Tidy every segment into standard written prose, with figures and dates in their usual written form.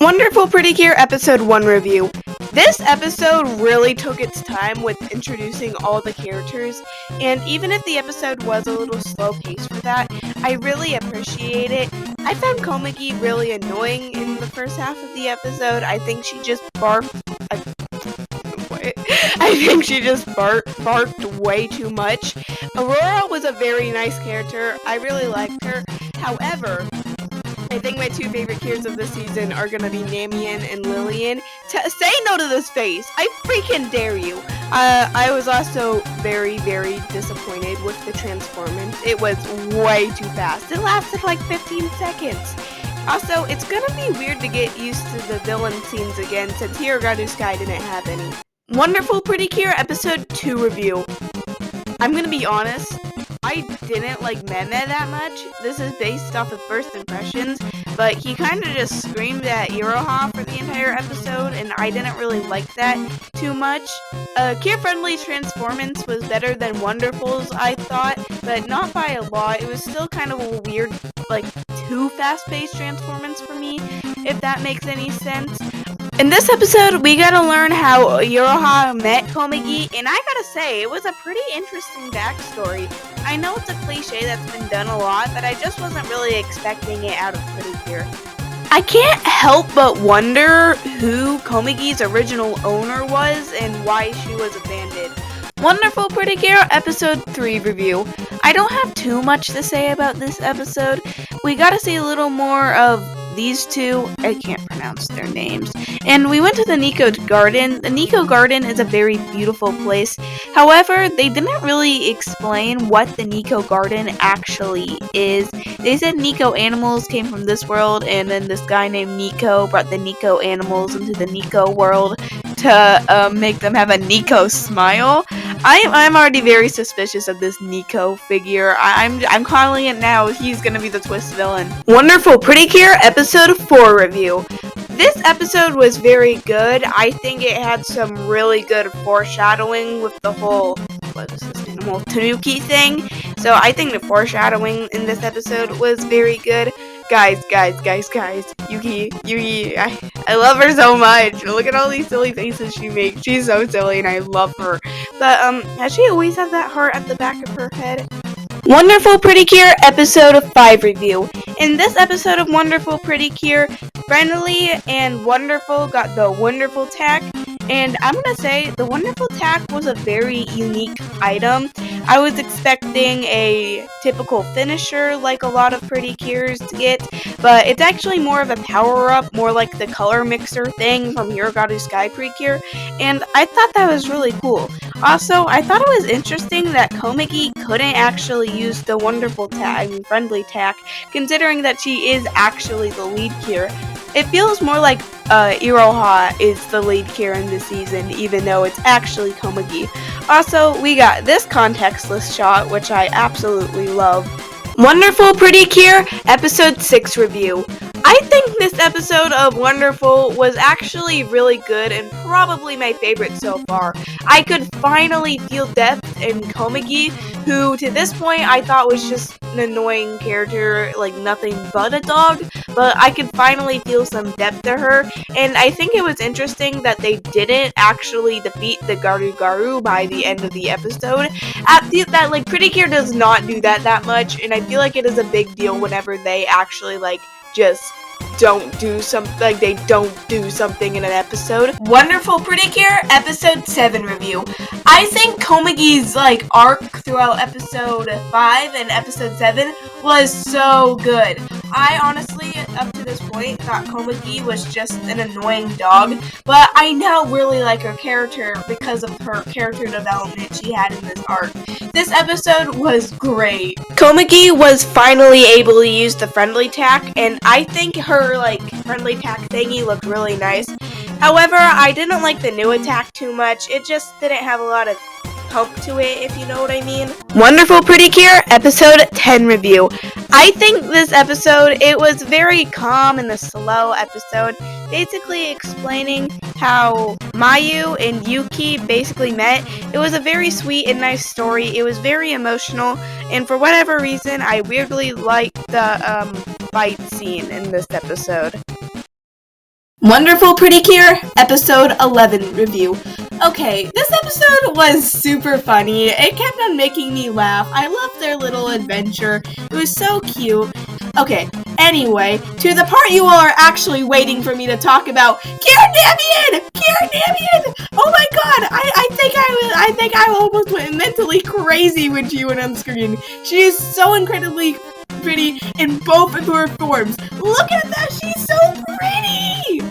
Wonderful Precure Episode 1 review. This episode really took its time with introducing all the characters, and even if the episode was a little slow-paced for that, I really appreciate it. I found Komagi really annoying in the first half of the episode. I think she just barked way too much. Aurora was a very nice character. I really liked her. However, I think my two favorite characters of this season are gonna be Namian and Lillian. Say no to this face! I freaking dare you! I was also very, very disappointed with the transformance. It was way too fast. It lasted like 15 seconds. Also, it's gonna be weird to get used to the villain scenes again since CureInvdaerZcat didn't have any. Wonderful Precure Episode 2 review. I'm gonna be honest, I didn't like Meme that much. This is based off of first impressions, but he kind of just screamed at Iroha for the entire episode, and I didn't really like that too much. Care-friendly transformance was better than Wonderful's, I thought, but not by a lot. It was still kind of a weird, like, too fast-paced transformance for me, if that makes any sense. In this episode, we gotta learn how Iroha met Komagi, and I gotta say, it was a pretty interesting backstory. I know it's a cliche that's been done a lot, but I just wasn't really expecting it out of Precure. I can't help but wonder who Komagi's original owner was and why she was abandoned. Wonderful Precure Episode 3 review. I don't have too much to say about this episode. We gotta see a little more of these two. I can't pronounce their names. And we went to the Nico Garden. The Nico Garden is a very beautiful place. However, they didn't really explain what the Nico Garden actually is. They said Nico animals came from this world, and then this guy named Nico brought the Nico animals into the Nico world to make them have a Nico smile. I'm already very suspicious of this Nico figure. I'm calling it now. He's gonna be the twist villain. Wonderful Precure Episode 4 review. This episode was very good. I think it had some really good foreshadowing with the whole, Tanuki thing. So I think the foreshadowing in this episode was very good. Guys. Yuki, I love her so much. Look at all these silly faces she makes. She's so silly and I love her. But, has she always had that heart at the back of her head? Wonderful Precure Episode 5 review. In this episode of Wonderful Precure, Friendly and Wonderful got the Wonderful Tack, and I'm gonna say the Wonderful Tack was a very unique item. I was expecting a typical finisher like a lot of Precures to get, but it's actually more of a power-up, more like the color mixer thing from You&Idol Precure, and I thought that was really cool. Also, I thought it was interesting that Komagi couldn't actually use the Wonderful Tack, Friendly Tack, considering that she is actually the lead cure. It feels more like Iroha is the lead cure in this season, even though it's actually Komagi. Also, we got this contextless shot, which I absolutely love. Wonderful Precure Episode 6 review. I think this episode of Wonderful was actually really good and probably my favorite so far. I could finally feel depth in Komagi, who to this point I thought was just an annoying character, like nothing but a dog, but I could finally feel some depth to her, and I think it was interesting that they didn't actually defeat the Garu by the end of the episode. Precure does not do that much, and I feel like it is a big deal whenever they actually just don't do something in an episode. Wonderful Precure Episode 7 review. I think Komagi's arc throughout episode 5 and episode 7 was so good. I honestly, up to this point, thought Komagi was just an annoying dog, but I now really like her character because of her character development she had in this arc. This episode was great. Komagi was finally able to use the Friendly Tack, and I think her Friendly Tack thingy looked really nice. However, I didn't like the new attack too much. It just didn't have a lot of pump to it, if you know what I mean. Wonderful Precure Episode 10 review. I think this episode, it was very calm and a slow episode, basically explaining how Mayu and Yuki basically met. It was a very sweet and nice story. It was very emotional, and for whatever reason, I weirdly liked the fight scene in this episode. Wonderful Pretty Cure, episode 11 review. Okay, this episode was super funny. It kept on making me laugh. I loved their little adventure. It was so cute. Okay, anyway, to the part you all are actually waiting for me to talk about, CureInvdaerZim! Oh my god, I think I almost went mentally crazy when she went on screen. She is so incredibly pretty in both of her forms. Look at that, she's so pretty!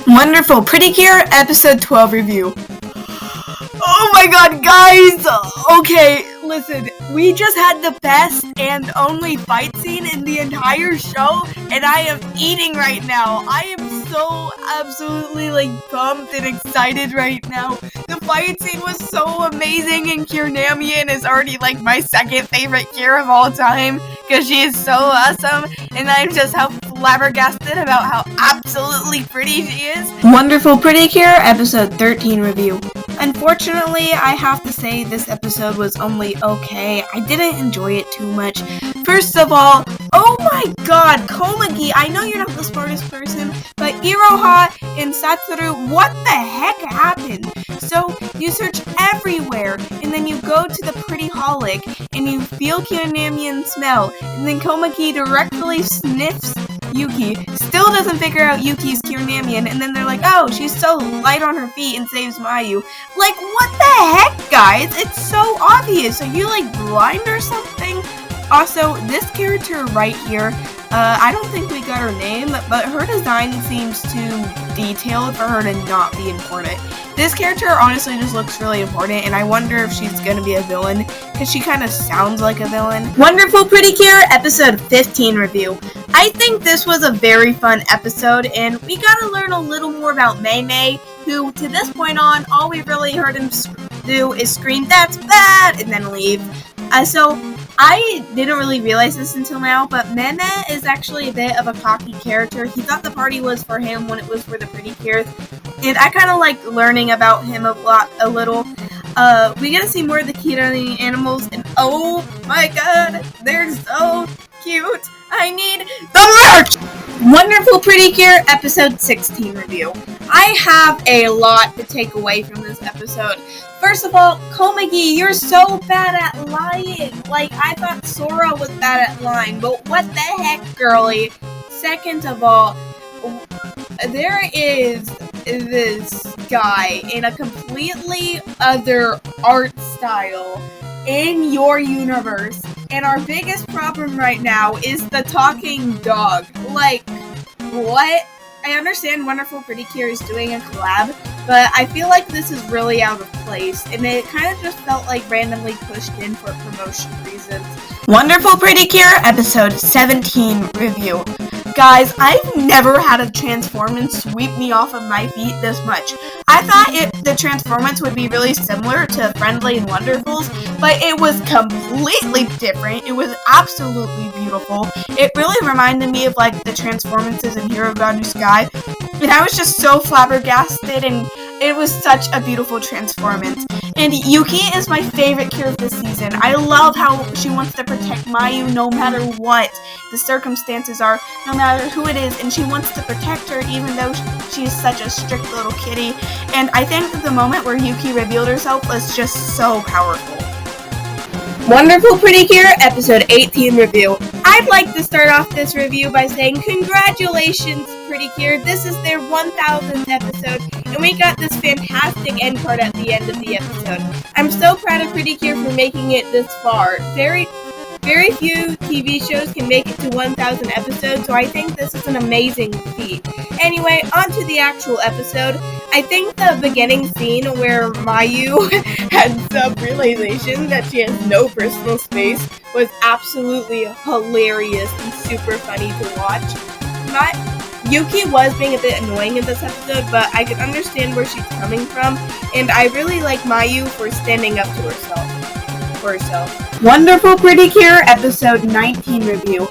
Wonderful Pretty Cure, episode 12 review. Oh my god, guys! Okay, listen, we just had the best and only fight scene in the entire show, and I am eating right now. I am so absolutely, pumped and excited right now. The fight scene was so amazing, and CureInvdaer is already, my second favorite Cure of all time, because she is so awesome, and I'm just flabbergasted about how absolutely pretty she is. Wonderful Pretty Cure, episode 13 review. Unfortunately, I have to say this episode was only okay. I didn't enjoy it too much. First of all, oh my god, Komagi, I know you're not the smartest person, but Iroha and Satoru, what the heck happened? So, you search everywhere, and then you go to the Pretty Holic, and you feel CureInvdaer's smell, and then Komagi directly sniffs Yuki, still doesn't figure out Yuki's CureInvdaer, and then they're like, oh, she's so light on her feet and saves Mayu. What the heck, guys? It's so obvious. Are you, blind or something? Also, this character right here, I don't think we got her name, but her design seems too detailed for her to not be important. This character honestly just looks really important, and I wonder if she's gonna be a villain, because she kind of sounds like a villain. Wonderful Pretty Cure, episode 15 review. I think this was a very fun episode, and we got to learn a little more about Mei Mei, who, to this point on, all we really heard him do is scream, "That's bad!" and then leave. So, I didn't really realize this until now, but Mei Mei is actually a bit of a cocky character. He thought the party was for him when it was for the Pretty Cures, and I kind of like learning about him a little. We get to see more of the Kirani animals, and oh my god, they're so cute. I need the merch! Wonderful Pretty Cure, episode 16 review. I have a lot to take away from this episode. First of all, Komagi, you're so bad at lying. I thought Sora was bad at lying, but what the heck, girly? Second of all, there is this guy in a completely other art style in your universe, and our biggest problem right now is the talking dog. What? I understand Wonderful Pretty Cure is doing a collab, but I feel like this is really out of place, and it kind of just felt randomly pushed in for promotion reasons. Wonderful Pretty Cure, episode 17 review. Guys, I've never had a transformance sweep me off of my feet this much. I thought the transformance would be really similar to Friendly and Wonderfuls, but it was completely different. It was absolutely beautiful. It really reminded me of the transformances in Hero God No Sky, and I was just so flabbergasted, and it was such a beautiful transformance. And Yuki is my favorite Cure of this season. I love how she wants to protect Mayu no matter what the circumstances are, no matter who it is, and she wants to protect her even though she's such a strict little kitty. And I think that the moment where Yuki revealed herself was just so powerful. Wonderful Pretty Cure, episode 18 review. I'd like to start off this review by saying congratulations, Pretty Cure. This is their 1000th episode, and we got this fantastic end card at the end of the episode. I'm so proud of Pretty Cure for making it this far. Very few TV shows can make it to 1000 episodes, so I think this is an amazing feat. Anyway, on to the actual episode. I think the beginning scene where Mayu had some realization that she has no personal space was absolutely hilarious and super funny to watch. Yuki was being a bit annoying in this episode, but I can understand where she's coming from, and I really like Mayu for standing up to herself. Wonderful Pretty Cure, episode 19 review.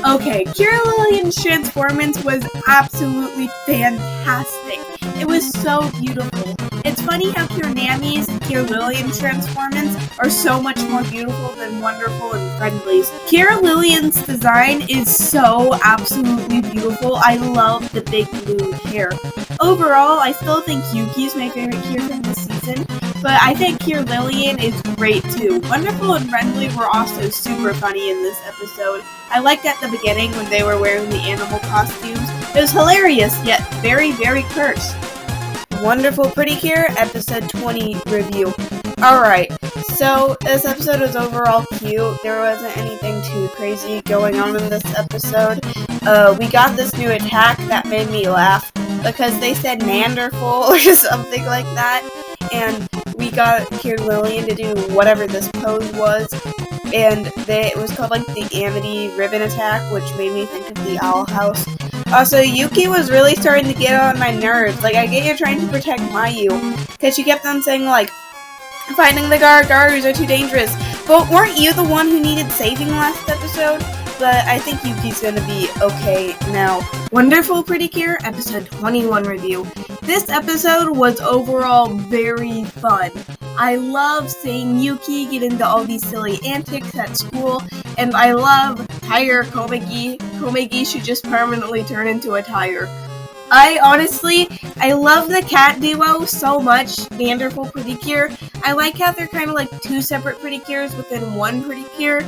Okay, Cure Lillian's transformance was absolutely fantastic. It was so beautiful. It's funny how Cure Nami's and Cure Lillian's transformance are so much more beautiful than Wonderful and Friendly's. Cure Lillian's design is so absolutely beautiful. I love the big blue hair. Overall, I still think Yuki's my favorite Cure from this season, but I think Cure Lillian is great too. Wonderful and Friendly were also super funny in this episode. I liked at the beginning when they were wearing the animal costumes. It was hilarious, yet very, very cursed. Wonderful Pretty Cure, episode 20 review. Alright, so this episode was overall cute. There wasn't anything too crazy going on in this episode. We got this new attack that made me laugh because they said Nanderful or something like that. And we got Cure Lillian to do whatever this pose was. And it was called like the Amity Ribbon Attack, which made me think of the Owl House. Also, Yuki was really starting to get on my nerves. Like, I get you're trying to protect Mayu, because she kept on saying, like, finding the Garus are too dangerous. But weren't you the one who needed saving last episode? But I think Yuki's gonna be okay now. Wonderful Pretty Cure, episode 21 review. This episode was overall very fun. I love seeing Yuki get into all these silly antics at school, and I love Tire Komegi. Komegi should just permanently turn into a tire. I love the cat duo so much, Wonderful Pretty Cure. I like how they're kind of like two separate Pretty Cures within one Pretty Cure.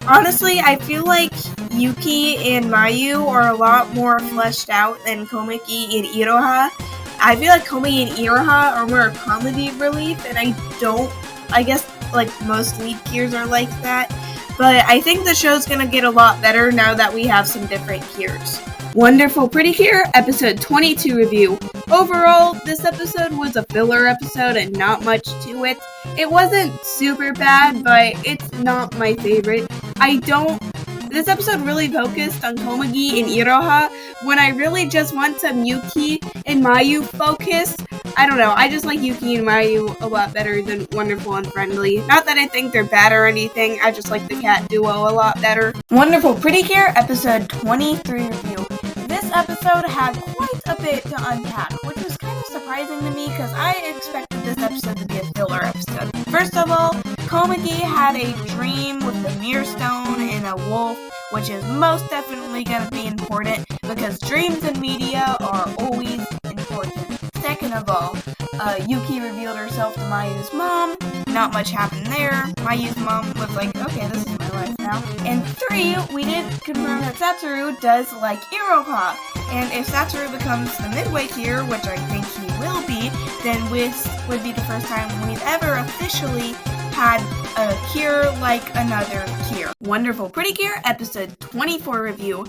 Honestly, I feel like Yuki and Mayu are a lot more fleshed out than Komeki and Iroha. I feel like Komeki and Iroha are more comedy relief, and I guess like most lead Cures are like that. But I think the show's gonna get a lot better now that we have some different Cures. Wonderful Pretty Cure, episode 22 review. Overall, this episode was a filler episode and not much to it. It wasn't super bad, but it's not my favorite. This episode really focused on Komegi and Iroha when I really just want some Yuki and Mayu focus. I don't know, I just like Yuki and Mayu a lot better than Wonderful and Friendly. Not that I think they're bad or anything, I just like the cat duo a lot better. Wonderful Pretty Cure, episode 23 review. This episode had quite a bit to unpack, which was kind of surprising to me because I expected this episode to be a filler episode. First of all, Komegi had a dream with the Mirror Stone and a wolf, which is most definitely going to be important because dreams in media are always important. Second of all, Yuki revealed herself to Mayu's mom. Not much happened there. Mayu's mom was like, okay, this is my life now. And 3, we did confirm that Satoru does like Iroha. And if Satoru becomes the midway Cure, which I think he will be, then this would be the first time we've ever officially had a Cure like another Cure. Wonderful Pretty Cure, episode 24 review.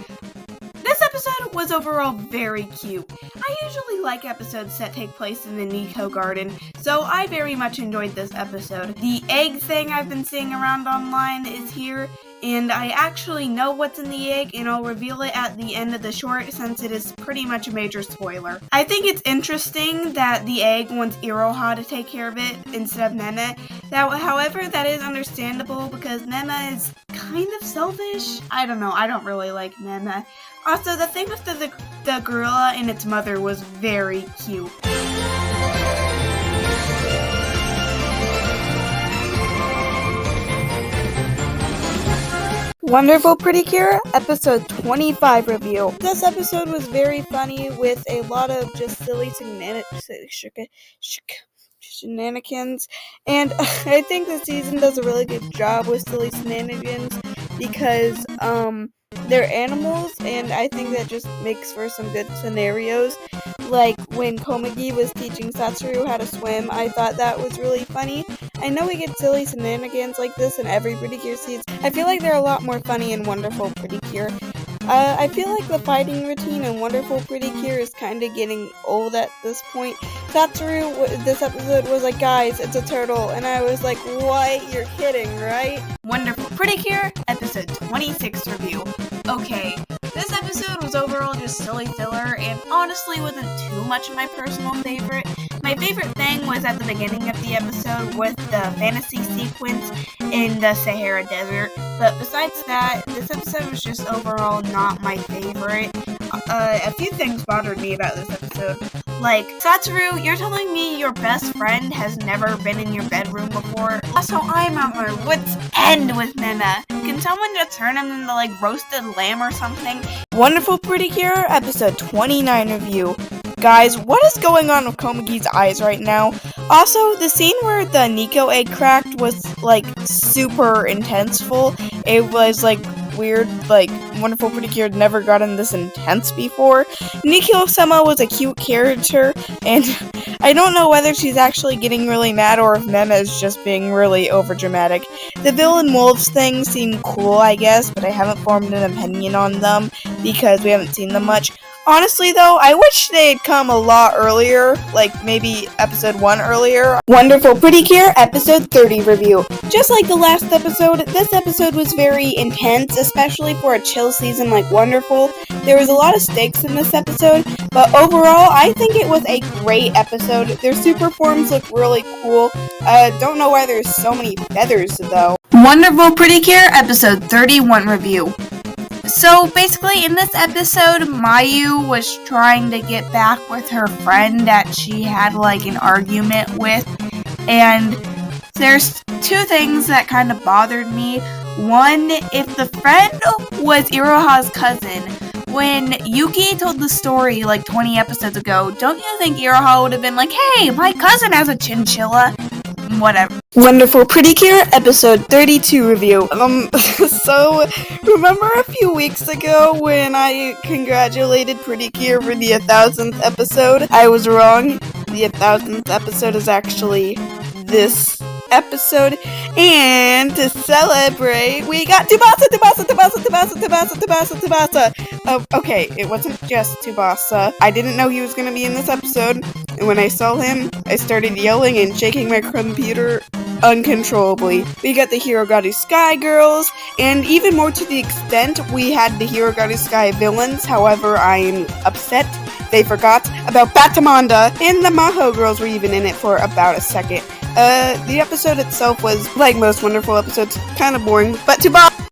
This episode was overall very cute. I usually like episodes that take place in the Nico Garden, so I very much enjoyed this episode. The egg thing I've been seeing around online is here, and I actually know what's in the egg, and I'll reveal it at the end of the short since it is pretty much a major spoiler. I think it's interesting that the egg wants Iroha to take care of it instead of Neme. However, that is understandable because Neme is kind of selfish. I don't know, I don't really like Neme. Also, the thing with the gorilla and its mother was very cute. Wonderful Pretty Cure, episode 25 review. This episode was very funny with a lot of just silly shenanigans, and I think the season does a really good job with silly shenanigans because they're animals, and I think that just makes for some good scenarios. Like when Komegi was teaching Satoru how to swim, I thought that was really funny. I know we get silly shenanigans like this in every Pretty Cure season. I feel like they're a lot more funny in Wonderful Pretty Cure. I feel like the fighting routine in Wonderful Pretty Cure is kind of getting old at this point. Satoru, this episode was like, guys, it's a turtle, and I was like, what? You're kidding, right? Wonderful Pretty Cure, episode 26 review. Okay, this episode was overall just silly filler, and honestly wasn't too much of my personal favorite. My favorite thing was at the beginning of the episode with the fantasy sequence in the Sahara Desert, but besides that, this episode was just overall not my favorite. a few things bothered me about this episode. Like, Satoru, you're telling me your best friend has never been in your bedroom before? Also, I'm at my wit's end with Nana. Can someone just turn him into, like, roasted lamb or something? Wonderful Precure, episode 29 review. Guys, what is going on with Komugi's eyes right now? Also, the scene where the Nico egg cracked was, like, super intenseful. It was, like, weird, like, Wonderful Precure had never gotten this intense before. Nico-sama was a cute character, and I don't know whether she's actually getting really mad or if Mema is just being really overdramatic. The villain wolves thing seemed cool, I guess, but I haven't formed an opinion on them because we haven't seen them much. Honestly, though, I wish they'd come a lot earlier, like maybe episode 1 earlier. Wonderful Precure, episode 30 review. Just like the last episode, this episode was very intense, especially for a chill season like Wonderful. There was a lot of stakes in this episode, but overall, I think it was a great episode. Their super forms look really cool. Don't know why there's so many feathers, though. Wonderful Precure, episode 31 review. So basically in this episode, Mayu was trying to get back with her friend that she had like an argument with, and there's two things that kind of bothered me. One, if the friend was Iroha's cousin, when Yuki told the story like 20 episodes ago, don't you think Iroha would have been like, hey, my cousin has a chinchilla? Whatever. Wonderful Precure, episode 32 review. So, remember a few weeks ago when I congratulated Precure for the 1000th episode? I was wrong. The 1000th episode is actually this episode, and to celebrate, we got Tsubasa. Okay, it wasn't just Tsubasa. I didn't know he was gonna be in this episode, and when I saw him, I started yelling and shaking my computer uncontrollably. We got the Hirogari Sky Girls, and even more to the extent, we had the Hirogari Sky villains. However, I am upset they forgot about Batamanda, and the Maho Girls were even in it for about a second. The episode itself was, like most Wonderful episodes, kind of boring, but Tsubasa